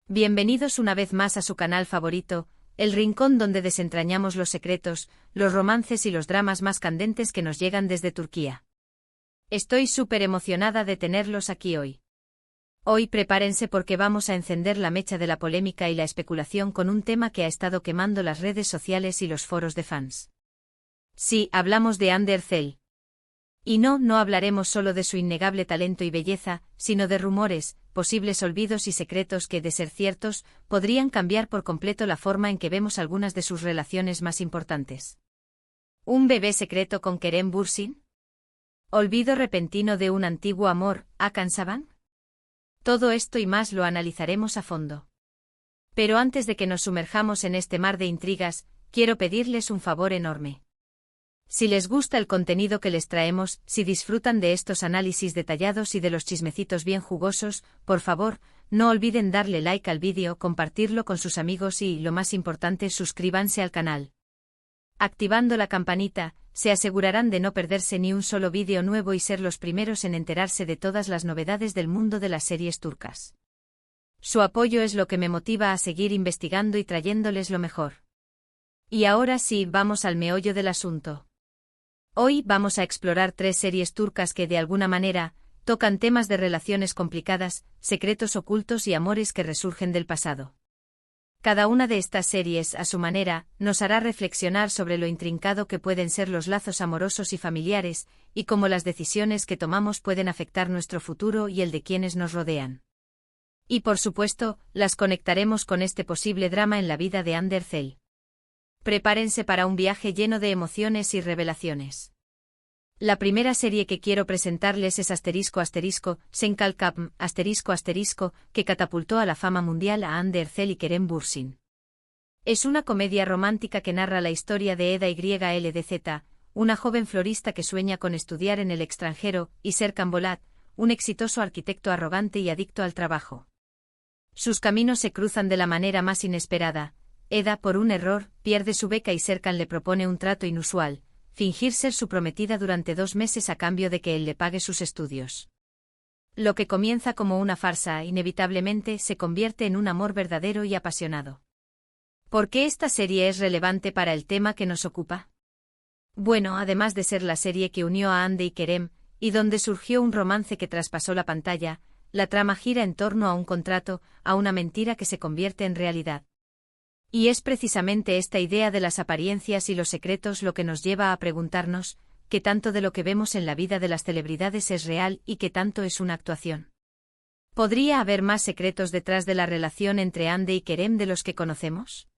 Bienvenidos una vez más a su canal favorito, el rincón donde desentrañamos los secretos, los romances y los dramas más candentes que nos llegan desde Turquía. Estoy súper emocionada de tenerlos aquí hoy. Hoy prepárense porque vamos a encender la mecha de la polémica y la especulación con un tema que ha estado quemando las redes sociales y los foros de fans. Sí, hablamos de Hande Erçel. Y no hablaremos solo de su innegable talento y belleza, sino de rumores, posibles olvidos y secretos que, de ser ciertos, podrían cambiar por completo la forma en que vemos algunas de sus relaciones más importantes. ¿Un bebé secreto con Kerem Bürsin? ¿Olvido repentino de un antiguo amor, Hakan Saban? Todo esto y más lo analizaremos a fondo. Pero antes de que nos sumerjamos en este mar de intrigas, quiero pedirles un favor enorme. Si les gusta el contenido que les traemos, si disfrutan de estos análisis detallados y de los chismecitos bien jugosos, por favor, no olviden darle like al vídeo, compartirlo con sus amigos y, lo más importante, suscríbanse al canal. Activando la campanita, se asegurarán de no perderse ni un solo vídeo nuevo y ser los primeros en enterarse de todas las novedades del mundo de las series turcas. Su apoyo es lo que me motiva a seguir investigando y trayéndoles lo mejor. Y ahora sí, vamos al meollo del asunto. Hoy vamos a explorar 3 series turcas que de alguna manera tocan temas de relaciones complicadas, secretos ocultos y amores que resurgen del pasado. Cada una de estas series, a su manera, nos hará reflexionar sobre lo intrincado que pueden ser los lazos amorosos y familiares, y cómo las decisiones que tomamos pueden afectar nuestro futuro y el de quienes nos rodean. Y por supuesto, las conectaremos con este posible drama en la vida de Hande Erçel. Prepárense para un viaje lleno de emociones y revelaciones. La primera serie que quiero presentarles es Sen Kalkapm, que catapultó a la fama mundial a Hande Erçel y Kerem Bürsin. Es una comedia romántica que narra la historia de Eda YLDZ, una joven florista que sueña con estudiar en el extranjero, y Serkan Bolat, un exitoso arquitecto arrogante y adicto al trabajo. Sus caminos se cruzan de la manera más inesperada. Eda, por un error, pierde su beca y Serkan le propone un trato inusual: fingir ser su prometida durante 2 meses a cambio de que él le pague sus estudios. Lo que comienza como una farsa inevitablemente se convierte en un amor verdadero y apasionado. ¿Por qué esta serie es relevante para el tema que nos ocupa? Bueno, además de ser la serie que unió a Hande y Kerem, y donde surgió un romance que traspasó la pantalla, la trama gira en torno a un contrato, a una mentira que se convierte en realidad. Y es precisamente esta idea de las apariencias y los secretos lo que nos lleva a preguntarnos, ¿qué tanto de lo que vemos en la vida de las celebridades es real y qué tanto es una actuación? ¿Podría haber más secretos detrás de la relación entre Hande y Kerem de los que conocemos?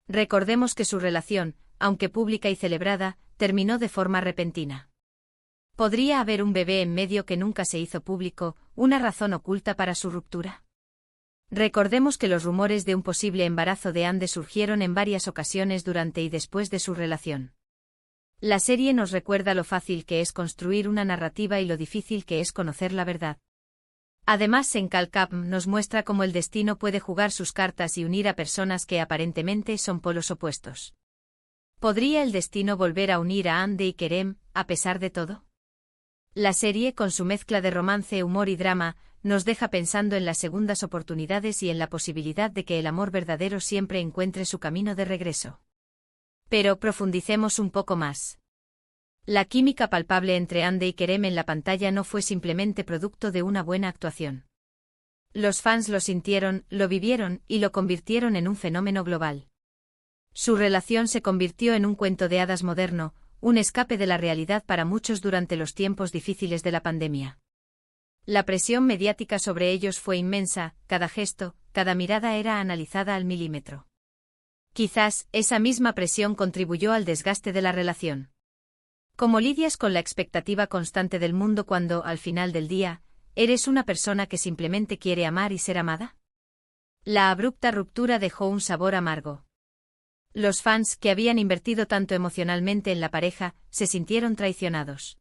Recordemos que su relación, aunque pública y celebrada, terminó de forma repentina. ¿Podría haber un bebé en medio que nunca se hizo público, una razón oculta para su ruptura? Recordemos que los rumores de un posible embarazo de Hande surgieron en varias ocasiones durante y después de su relación. La serie nos recuerda lo fácil que es construir una narrativa y lo difícil que es conocer la verdad. Además, Sen Kalkapm nos muestra cómo el destino puede jugar sus cartas y unir a personas que aparentemente son polos opuestos. ¿Podría el destino volver a unir a Hande y Kerem, a pesar de todo? La serie, con su mezcla de romance, humor y drama, nos deja pensando en las segundas oportunidades y en la posibilidad de que el amor verdadero siempre encuentre su camino de regreso. Pero profundicemos un poco más. La química palpable entre Hande y Kerem en la pantalla no fue simplemente producto de una buena actuación. Los fans lo sintieron, lo vivieron y lo convirtieron en un fenómeno global. Su relación se convirtió en un cuento de hadas moderno, un escape de la realidad para muchos durante los tiempos difíciles de la pandemia. La presión mediática sobre ellos fue inmensa, cada gesto, cada mirada era analizada al milímetro. Quizás, esa misma presión contribuyó al desgaste de la relación. ¿Cómo lidias con la expectativa constante del mundo cuando, al final del día, eres una persona que simplemente quiere amar y ser amada? La abrupta ruptura dejó un sabor amargo. Los fans, que habían invertido tanto emocionalmente en la pareja, se sintieron traicionados.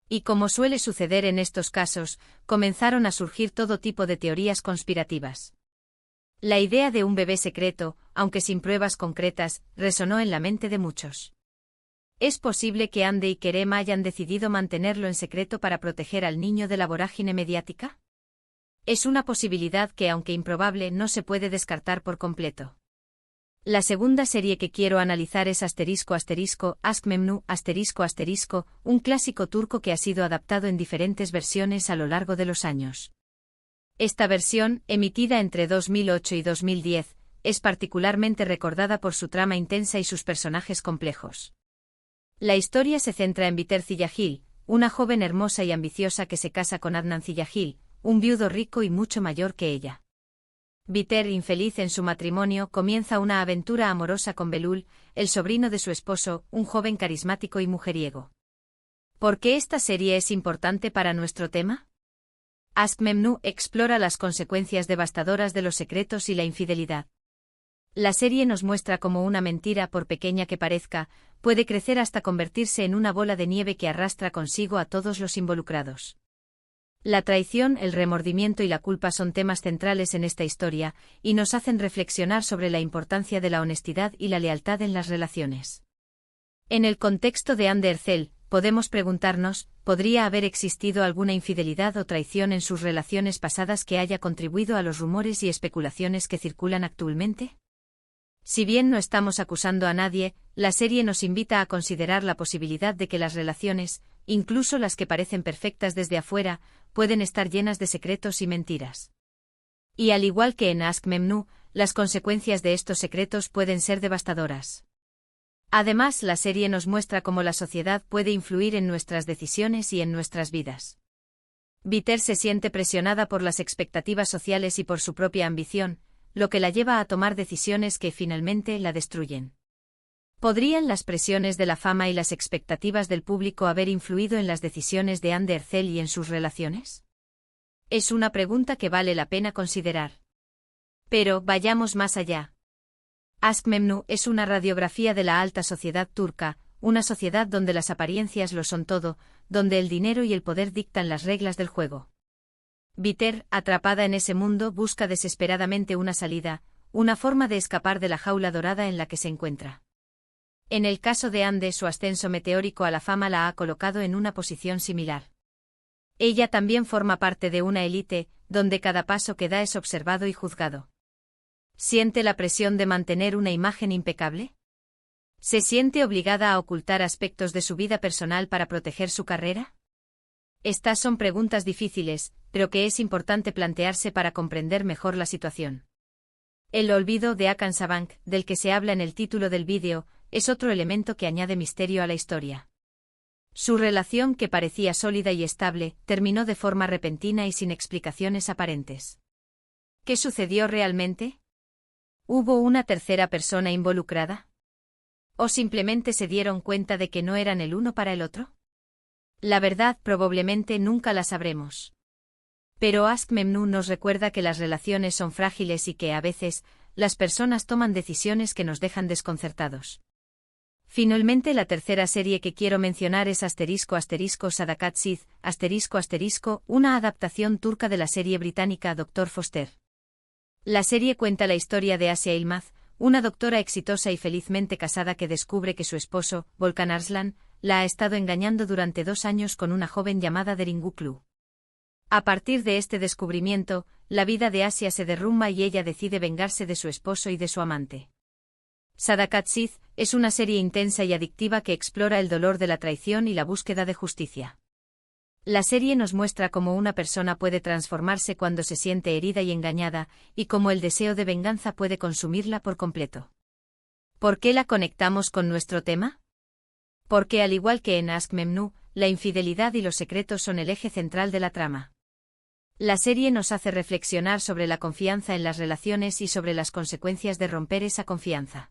Y como suele suceder en estos casos, comenzaron a surgir todo tipo de teorías conspirativas. La idea de un bebé secreto, aunque sin pruebas concretas, resonó en la mente de muchos. ¿Es posible que Hande y Kerem hayan decidido mantenerlo en secreto para proteger al niño de la vorágine mediática? Es una posibilidad que, aunque improbable, no se puede descartar por completo. La segunda serie que quiero analizar es *****, Aşk Memnu *****, un clásico turco que ha sido adaptado en diferentes versiones a lo largo de los años. Esta versión, emitida entre 2008 y 2010, es particularmente recordada por su trama intensa y sus personajes complejos. La historia se centra en Biter Ziyagil, una joven hermosa y ambiciosa que se casa con Adnan Ziyagil, un viudo rico y mucho mayor que ella. Biter, infeliz en su matrimonio, comienza una aventura amorosa con Belul, el sobrino de su esposo, un joven carismático y mujeriego. ¿Por qué esta serie es importante para nuestro tema? Aşk Memnu explora las consecuencias devastadoras de los secretos y la infidelidad. La serie nos muestra cómo una mentira, por pequeña que parezca, puede crecer hasta convertirse en una bola de nieve que arrastra consigo a todos los involucrados. La traición, el remordimiento y la culpa son temas centrales en esta historia, y nos hacen reflexionar sobre la importancia de la honestidad y la lealtad en las relaciones. En el contexto de Hande Erçel, podemos preguntarnos, ¿podría haber existido alguna infidelidad o traición en sus relaciones pasadas que haya contribuido a los rumores y especulaciones que circulan actualmente? Si bien no estamos acusando a nadie, la serie nos invita a considerar la posibilidad de que las relaciones, incluso las que parecen perfectas desde afuera, pueden estar llenas de secretos y mentiras. Y al igual que en Aşk Memnu, las consecuencias de estos secretos pueden ser devastadoras. Además, la serie nos muestra cómo la sociedad puede influir en nuestras decisiones y en nuestras vidas. Biter se siente presionada por las expectativas sociales y por su propia ambición, lo que la lleva a tomar decisiones que finalmente la destruyen. ¿Podrían las presiones de la fama y las expectativas del público haber influido en las decisiones de Hande Erçel y en sus relaciones? Es una pregunta que vale la pena considerar. Pero vayamos más allá. Aşk Memnu es una radiografía de la alta sociedad turca, una sociedad donde las apariencias lo son todo, donde el dinero y el poder dictan las reglas del juego. Biter, atrapada en ese mundo, busca desesperadamente una salida, una forma de escapar de la jaula dorada en la que se encuentra. En el caso de Hande, su ascenso meteórico a la fama la ha colocado en una posición similar. Ella también forma parte de una élite, donde cada paso que da es observado y juzgado. ¿Siente la presión de mantener una imagen impecable? ¿Se siente obligada a ocultar aspectos de su vida personal para proteger su carrera? Estas son preguntas difíciles, pero que es importante plantearse para comprender mejor la situación. El olvido de Hakan Sabank, del que se habla en el título del vídeo, es otro elemento que añade misterio a la historia. Su relación, que parecía sólida y estable, terminó de forma repentina y sin explicaciones aparentes. ¿Qué sucedió realmente? ¿Hubo una tercera persona involucrada? ¿O simplemente se dieron cuenta de que no eran el uno para el otro? La verdad probablemente nunca la sabremos. Pero Aşk Memnu nos recuerda que las relaciones son frágiles y que, a veces, las personas toman decisiones que nos dejan desconcertados. Finalmente, la tercera serie que quiero mencionar es ****Sadakat Siz, una adaptación turca de la serie británica Dr. Foster. La serie cuenta la historia de Asia Yılmaz, una doctora exitosa y felizmente casada que descubre que su esposo, Volkan Arslan, la ha estado engañando durante 2 años con una joven llamada Derin Guklu. A partir de este descubrimiento, la vida de Asia se derrumba y ella decide vengarse de su esposo y de su amante. Sadakat Siz es una serie intensa y adictiva que explora el dolor de la traición y la búsqueda de justicia. La serie nos muestra cómo una persona puede transformarse cuando se siente herida y engañada, y cómo el deseo de venganza puede consumirla por completo. ¿Por qué la conectamos con nuestro tema? Porque, al igual que en Aşk Memnu, la infidelidad y los secretos son el eje central de la trama. La serie nos hace reflexionar sobre la confianza en las relaciones y sobre las consecuencias de romper esa confianza.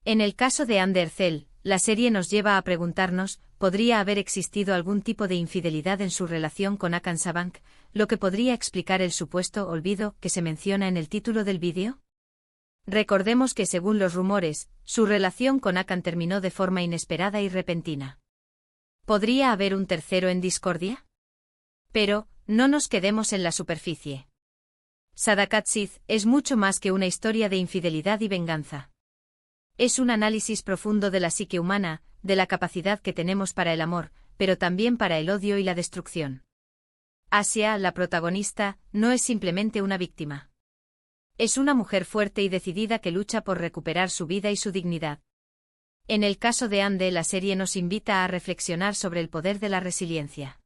En el caso de Hande Erçel, la serie nos lleva a preguntarnos, ¿podría haber existido algún tipo de infidelidad en su relación con Hakan Sabank, lo que podría explicar el supuesto olvido que se menciona en el título del vídeo? Recordemos que, según los rumores, su relación con Hakan terminó de forma inesperada y repentina. ¿Podría haber un tercero en discordia? Pero, no nos quedemos en la superficie. Sadakat Siz es mucho más que una historia de infidelidad y venganza. Es un análisis profundo de la psique humana, de la capacidad que tenemos para el amor, pero también para el odio y la destrucción. Asia, la protagonista, no es simplemente una víctima. Es una mujer fuerte y decidida que lucha por recuperar su vida y su dignidad. En el caso de Ande, la serie nos invita a reflexionar sobre el poder de la resiliencia.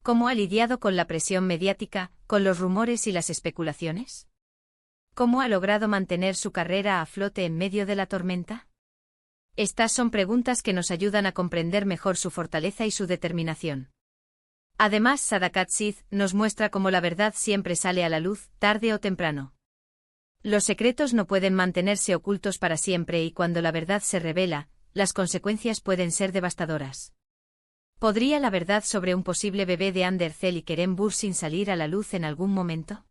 ¿Cómo ha lidiado con la presión mediática, con los rumores y las especulaciones? ¿Cómo ha logrado mantener su carrera a flote en medio de la tormenta? Estas son preguntas que nos ayudan a comprender mejor su fortaleza y su determinación. Además, Sadakat Sith nos muestra cómo la verdad siempre sale a la luz, tarde o temprano. Los secretos no pueden mantenerse ocultos para siempre y cuando la verdad se revela, las consecuencias pueden ser devastadoras. ¿Podría la verdad sobre un posible bebé de Andercel y Kerem Bürsin salir a la luz en algún momento?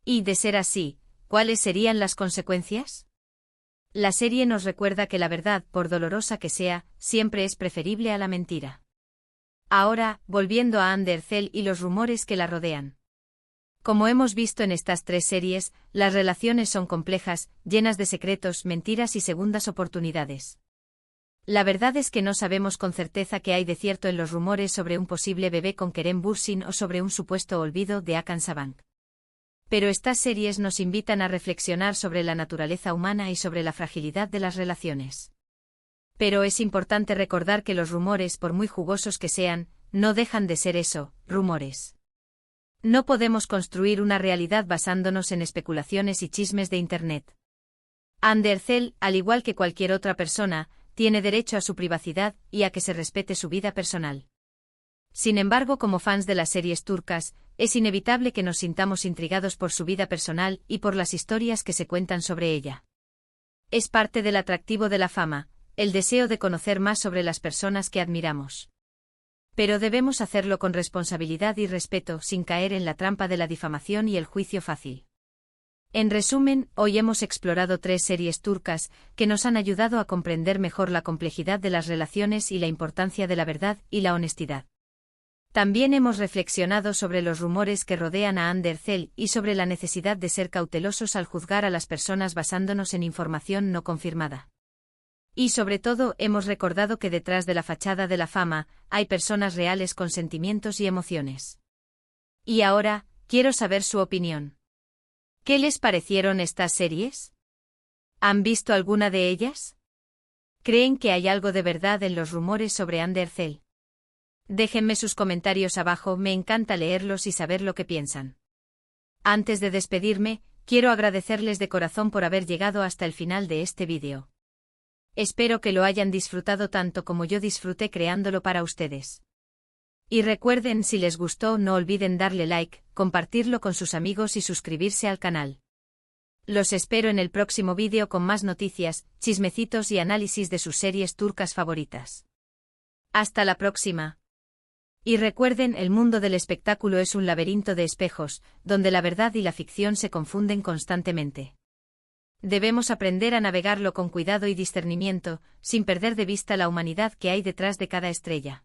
Y, de ser así, ¿cuáles serían las consecuencias? La serie nos recuerda que la verdad, por dolorosa que sea, siempre es preferible a la mentira. Ahora, volviendo a Andercel y los rumores que la rodean. Como hemos visto en estas 3 series, las relaciones son complejas, llenas de secretos, mentiras y segundas oportunidades. La verdad es que no sabemos con certeza qué hay de cierto en los rumores sobre un posible bebé con Kerem Bürsin o sobre un supuesto olvido de Hakan Sabank. Pero estas series nos invitan a reflexionar sobre la naturaleza humana y sobre la fragilidad de las relaciones. Pero es importante recordar que los rumores, por muy jugosos que sean, no dejan de ser eso, rumores. No podemos construir una realidad basándonos en especulaciones y chismes de Internet. Andercel, al igual que cualquier otra persona, tiene derecho a su privacidad y a que se respete su vida personal. Sin embargo, como fans de las series turcas, es inevitable que nos sintamos intrigados por su vida personal y por las historias que se cuentan sobre ella. Es parte del atractivo de la fama, el deseo de conocer más sobre las personas que admiramos. Pero debemos hacerlo con responsabilidad y respeto, sin caer en la trampa de la difamación y el juicio fácil. En resumen, hoy hemos explorado 3 series turcas que nos han ayudado a comprender mejor la complejidad de las relaciones y la importancia de la verdad y la honestidad. También hemos reflexionado sobre los rumores que rodean a Andercel y sobre la necesidad de ser cautelosos al juzgar a las personas basándonos en información no confirmada. Y sobre todo, hemos recordado que detrás de la fachada de la fama, hay personas reales con sentimientos y emociones. Y ahora, quiero saber su opinión. ¿Qué les parecieron estas series? ¿Han visto alguna de ellas? ¿Creen que hay algo de verdad en los rumores sobre Andercel? Déjenme sus comentarios abajo, me encanta leerlos y saber lo que piensan. Antes de despedirme, quiero agradecerles de corazón por haber llegado hasta el final de este vídeo. Espero que lo hayan disfrutado tanto como yo disfruté creándolo para ustedes. Y recuerden, si les gustó, no olviden darle like, compartirlo con sus amigos y suscribirse al canal. Los espero en el próximo vídeo con más noticias, chismecitos y análisis de sus series turcas favoritas. Hasta la próxima. Y recuerden, el mundo del espectáculo es un laberinto de espejos, donde la verdad y la ficción se confunden constantemente. Debemos aprender a navegarlo con cuidado y discernimiento, sin perder de vista la humanidad que hay detrás de cada estrella.